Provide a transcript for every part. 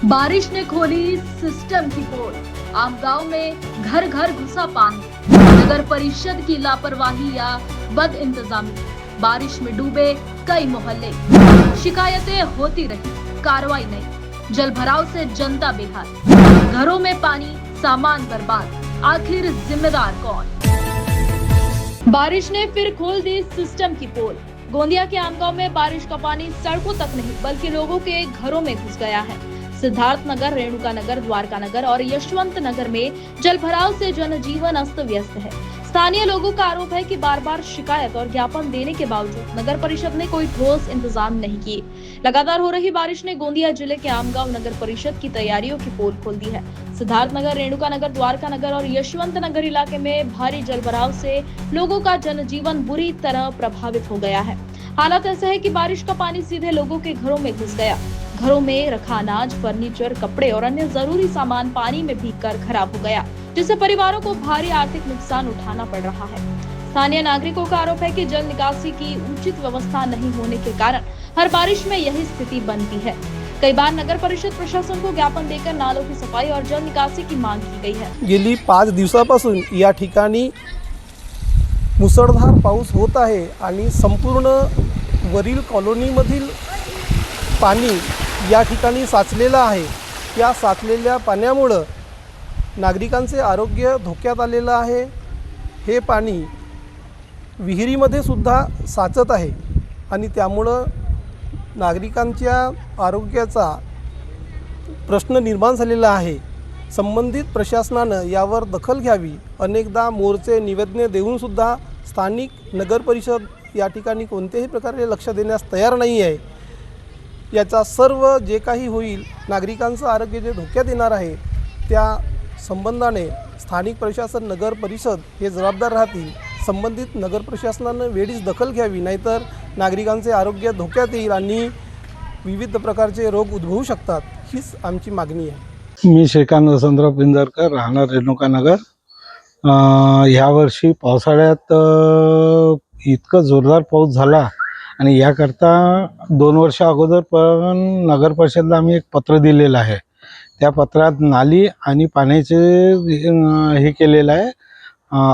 बारिश ने खोली सिस्टम की पोल। आम गांव में घर घर घुसा पानी। नगर परिषद की लापरवाही या बद इंतजामी। बारिश में डूबे कई मोहल्ले। शिकायतें होती रही, कार्रवाई नहीं। जल भराव से जनता बेहाल। घरों में पानी, सामान बर्बाद। आखिर जिम्मेदार कौन? बारिश ने फिर खोल दी सिस्टम की पोल। गोंदिया के आमगांव में बारिश का पानी सड़कों तक नहीं बल्कि लोगों के घरों में घुस गया है। सिद्धार्थ नगर, रेणुका नगर, द्वारका नगर और यशवंत नगर में जल भराव से जनजीवन अस्त व्यस्त है। स्थानीय लोगों का आरोप है कि बार बार शिकायत और ज्ञापन देने के बावजूद नगर परिषद ने कोई ठोस इंतजाम नहीं किए। लगातार हो रही बारिश ने गोंदिया जिले के आमगांव नगर परिषद की तैयारियों की पोल खोल दी है। सिद्धार्थ नगर, रेणुका नगर, द्वारका नगर और यशवंत नगर इलाके में भारी जल भराव से लोगों का जनजीवन बुरी तरह प्रभावित हो गया है। हालात ऐसे है कि बारिश का पानी सीधे लोगों के घरों में घुस गया। घरों में रखा अनाज, फर्नीचर, कपड़े और अन्य जरूरी सामान पानी में भीगकर खराब हो गया, जिससे परिवारों को भारी आर्थिक नुकसान उठाना पड़ रहा है। स्थानीय नागरिकों का आरोप है कि जल निकासी की उचित व्यवस्था नहीं होने के कारण हर बारिश में यही स्थिति बनती है। कई बार नगर परिषद प्रशासन को ज्ञापन देकर नालों की सफाई और जल निकासी की मांग की गई है। गेली 5 दिवसापासून या ठिकाणी मुसळधार पाऊस होत आहे आणि संपूर्ण वरील कॉलनीमधील पाणी या ठिकाणी साचलेलं आहे। या साचलेल्या पाण्यामुळे नागरिकांचे आरोग्य धोक्यात आलेलं आहे। हे पाणी विहिरीमध्ये सुद्धा साचत आहे आणि त्यामुळे नागरिकांच्या आरोग्याचा प्रश्न निर्माण झालेला आहे। संबंधित प्रशासनाने यावर दखल घ्यावी। अनेकदा मोर्चे, निवेदने देऊन सुद्धा स्थानिक नगर परिषद या ठिकाणी कोणत्याही प्रकारे लक्ष देण्यास तयार नाही आहे। याचा सर्व जे काही होईल, नागरिकांचं आरोग्य जे धोक्यात येणार आहे, त्या संबंधाने स्थानिक प्रशासन, नगर परिषद हे जबाबदार राहतील। संबंधित नगर प्रशासनाने वेळीच दखल घ्यावी, नाहीतर नागरिकांचे आरोग्य धोक्यात येईल आणि विविध प्रकारचे रोग उद्भवू शकतात। हीच आमची मागणी आहे। मी श्रीकांत वसंतराव पिंजरकर, राहणार रेणुका नगर। यावर्षी पावसाळ्यात इतकं जोरदार पाऊस झाला आणि याकरता 2 वर्ष अगोदर पण नगर परिषदला आम्ही एक पत्र दिलेलं आहे। त्या पत्रात नाली आणि पाण्याचे हे केलेलं आहे,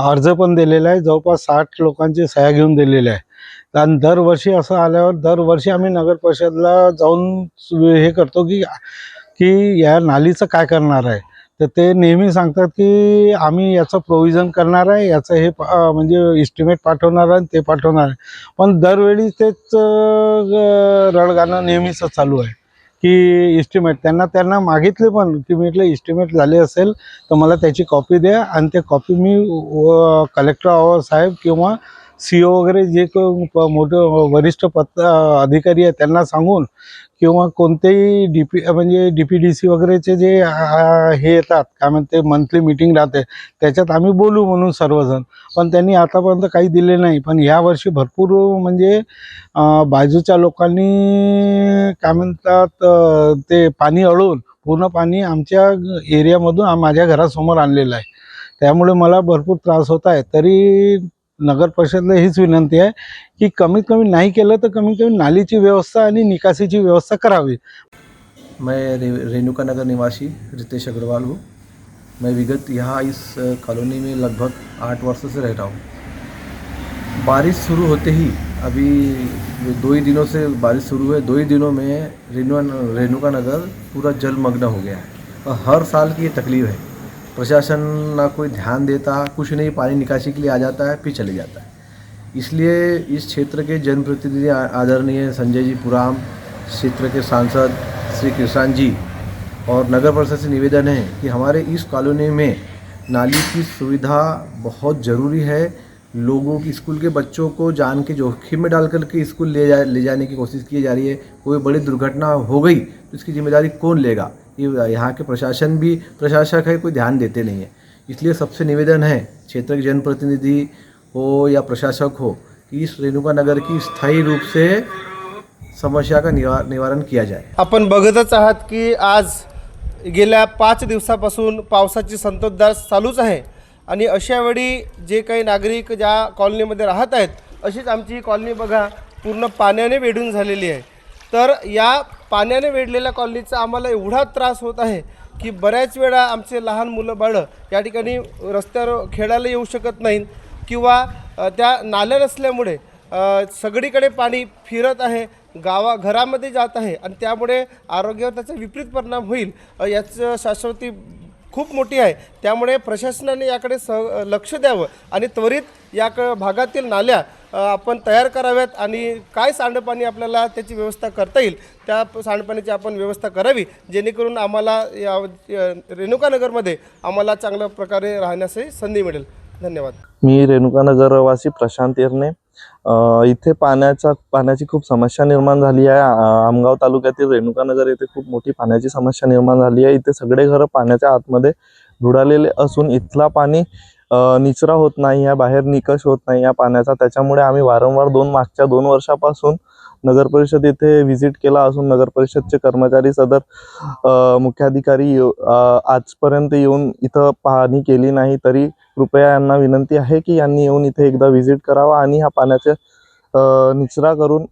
अर्ज पण दिलेला आहे। जवळपास 60 लोकांचे सह्या घेऊन दिलेले आहे। आणि दरवर्षी असं आल्यावर दरवर्षी आम्ही नगर परिषदला जाऊन हे करतो की या नालीचं काय करणार आहे। तर ते नेहमी सांगतात की आम्ही याचं प्रोव्हिजन करणार आहे, याचं हे म्हणजे इस्टिमेट पाठवणार आहे, ते पाठवणार आहे। पण दरवेळी तेच रडगाणं नेहमीच चालू आहे की इस्टिमेट त्यांना मागितले पण की म्हटलं इस्टिमेट झाले असेल तर मला त्याची कॉपी द्या आणि ते कॉपी मी कलेक्टर साहेब किंवा CO वगैरे जे मोठे वरिष्ठ अधिकारी आहेत त्यांना सांगून किंवा कोणतेही म्हणजे DPDC वगैरेचे जे हे येतात, काय म्हणते, मंथली मीटिंग राहते, त्याच्यात आम्ही बोलू म्हणून सर्वजण, पण त्यांनी आतापर्यंत काही दिले नाही। पण यावर्षी भरपूर म्हणजे बाजूच्या लोकांनी काय म्हणतात ते पाणी अडवून पूर्ण पाणी आमच्या एरियामधून माझ्या घरासमोर आणलेलं आहे। त्यामुळे मला भरपूर त्रास होत आहे। तरी नगर परिषदला हीच विनंती आहे की कमीत कमी नाही केलं तर कमीत कमी नालीची व्यवस्था आणि निकासीची व्यवस्था करावी। मैं रेणुका नगर निवासी रितेश अग्रवाल हूँ। मैं विगत यहाँ इस कॉलोनी में लगभग 8 वर्षों से रह रहा हूँ। बारिश शुरू होते ही, अभी 2 ही दिनों से बारिश शुरू है, 2 ही दिनों में रेणुका नगर पूरा जलमग्न हो गया है। और हर साल की ये तकलीफ है। प्रशासन ना कोई ध्यान देता, कुछ नहीं, पानी निकासी के लिए आ जाता है फिर चले जाता है। इसलिए इस क्षेत्र के जनप्रतिनिधि आदरणीय संजय जी पुराम, क्षेत्र के सांसद श्री कृष्ण जी और नगर परिषद से निवेदन है कि हमारे इस कॉलोनी में नाली की सुविधा बहुत ज़रूरी है। लोगों की, स्कूल के बच्चों को जान के जोखिम में डाल करके स्कूल ले जाने की कोशिश की जा रही है। कोई बड़ी दुर्घटना हो गई तो इसकी जिम्मेदारी कौन लेगा? ये यहाँ के प्रशासक है, कोई ध्यान देते नहीं है। इसलिए सबसे निवेदन है, क्षेत्र के जनप्रतिनिधि हो या प्रशासक हो, कि इस रेणुका नगर की स्थायी रूप से समस्या का निवारण किया जाए। आपण बघतच आहात की आज गेल्या 5 दिवसापासून पावसाची संततधार चालूच आहे आणि अशा वेळी जे काही नागरिक ज्या कॉलनीमध्ये राहत आहेत, अशीच आमची कॉलनी बघा पूर्ण पाण्याने वेढून झालेली आहे। तर या पाण्याने वेढलेल्या कॉलनीचा आम्हाला एवढा त्रास होत आहे की बऱ्याच वेळा आमचे लहान मुलं बाळं या ठिकाणी रस्त्यावर खेळायला येऊ शकत नाहीत किंवा त्या नाल्या नसल्यामुळे सगळीकडे पाणी फिरत आहे, घरामध्ये जात आहे आणि त्यामुळे आरोग्यावर त्याचा विपरीत परिणाम होईल याचं शाश्वती खूप मोठी आहे. त्यामुळे प्रशासनाने याकडे लक्ष द्यावं आणि त्वरित या भागातील नाल्या आपण तयार कराव्यात आणि काय सांडपाणी आपल्याला त्याची व्यवस्था करता येईल त्या सांडपाण्याची आपण व्यवस्था करावी, जेणेकरून आम्हाला या रेणुकानगरमध्ये आम्हाला चांगल्या प्रकारे राहण्याची संधी मिळेल. धन्यवाद. मी रेणुकानगरवासी प्रशांत येरणे. इथे पाण्याची खूप समस्या निर्माण झाली आहे. आमगाव तालुक्यातील रेणुकानगर येथे खूप मोठी पाण्याची समस्या निर्माण झाली आहे. इथे सगळे घरं पाण्याच्या आतमध्ये बुडालेले असून इथला पाणी निचरा होत नाही आहे, बाहेर निकष होत नाही या पाण्याचा. त्याच्यामुळे आम्ही वारंवार मागच्या 2 वर्षापासून नगर परिषद येथे व्हिजिट केला असून नगर परिषदचे कर्मचारी सदर मुख्याधिकारी आजपर्यंत येऊन इथं पाहणी केली नाही. तरी कृपया यांना विनंती आहे की यांनी येऊन इथे एकदा व्हिजिट करावा आणि ह्या पाण्याचे निचरा करून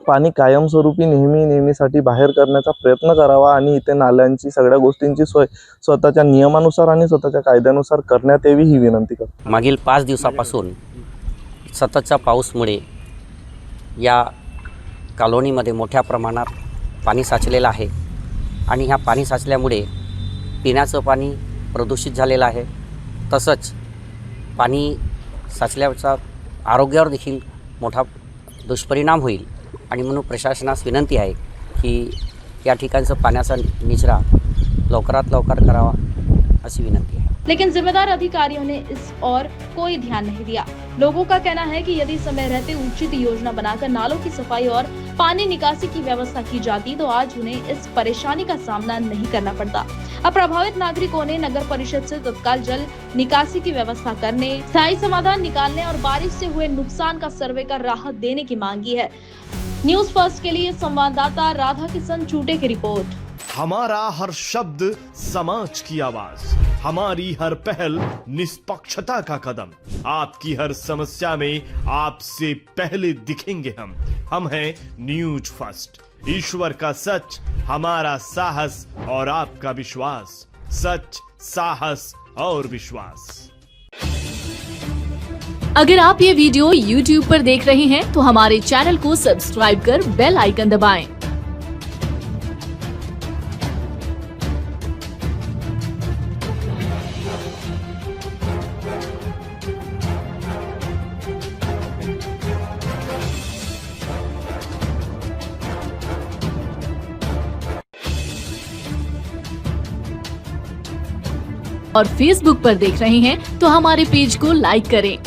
पाणी कायमस्वरूपी नेहमीसाठी बाहेर करण्याचा प्रयत्न करावा आणि इथे नाल्यांची सगळ्या गोष्टींची सोय स्वतःच्या नियमानुसार आणि स्वतःच्या कायद्यानुसार करण्यात यावी ही विनंती करतो. मागील 5 दिवसापासून सततच्या पाऊसमुळे या कॉलनीमध्ये मोठ्या प्रमाणात पाणी साचलेलं आहे आणि ह्या पाणी साचल्यामुळे पिण्याचं पाणी प्रदूषित झालेलं आहे. तसंच पाणी साचल्याचा आरोग्यावर देखील मोठा दुष्परिणाम होईल आणि म्हणून प्रशासनास विनंती आहे की या ठिकाणचं पाण्याचा निचरा लवकरात लवकर करावा ऐसी विनंती है। लेकिन जिम्मेदार अधिकारियों ने इस और कोई ध्यान नहीं दिया। लोगों का कहना है कि यदि समय रहते उचित योजना बनाकर नालों की सफाई और पानी निकासी की व्यवस्था की जाती तो आज उन्हें इस परेशानी का सामना नहीं करना पड़ता। अब प्रभावित नागरिकों ने नगर परिषद से तत्काल जल निकासी की व्यवस्था करने, स्थायी समाधान निकालने और बारिश से हुए नुकसान का सर्वे कर राहत देने की मांग की है। न्यूज फर्स्ट के लिए संवाददाता राधा किशन चूटे की रिपोर्ट। हमारा हर शब्द समाज की आवाज, हमारी हर पहल निष्पक्षता का कदम, आपकी हर समस्या में आपसे पहले दिखेंगे हम हैं न्यूज फर्स्ट। ईश्वर का सच, हमारा साहस और आपका विश्वास। सच, साहस और विश्वास। अगर आप ये वीडियो YouTube पर देख रहे हैं तो हमारे चैनल को सब्सक्राइब कर बेल आइकन दबाएं। और Facebook पर देख रहे हैं तो हमारे पेज को लाइक करें।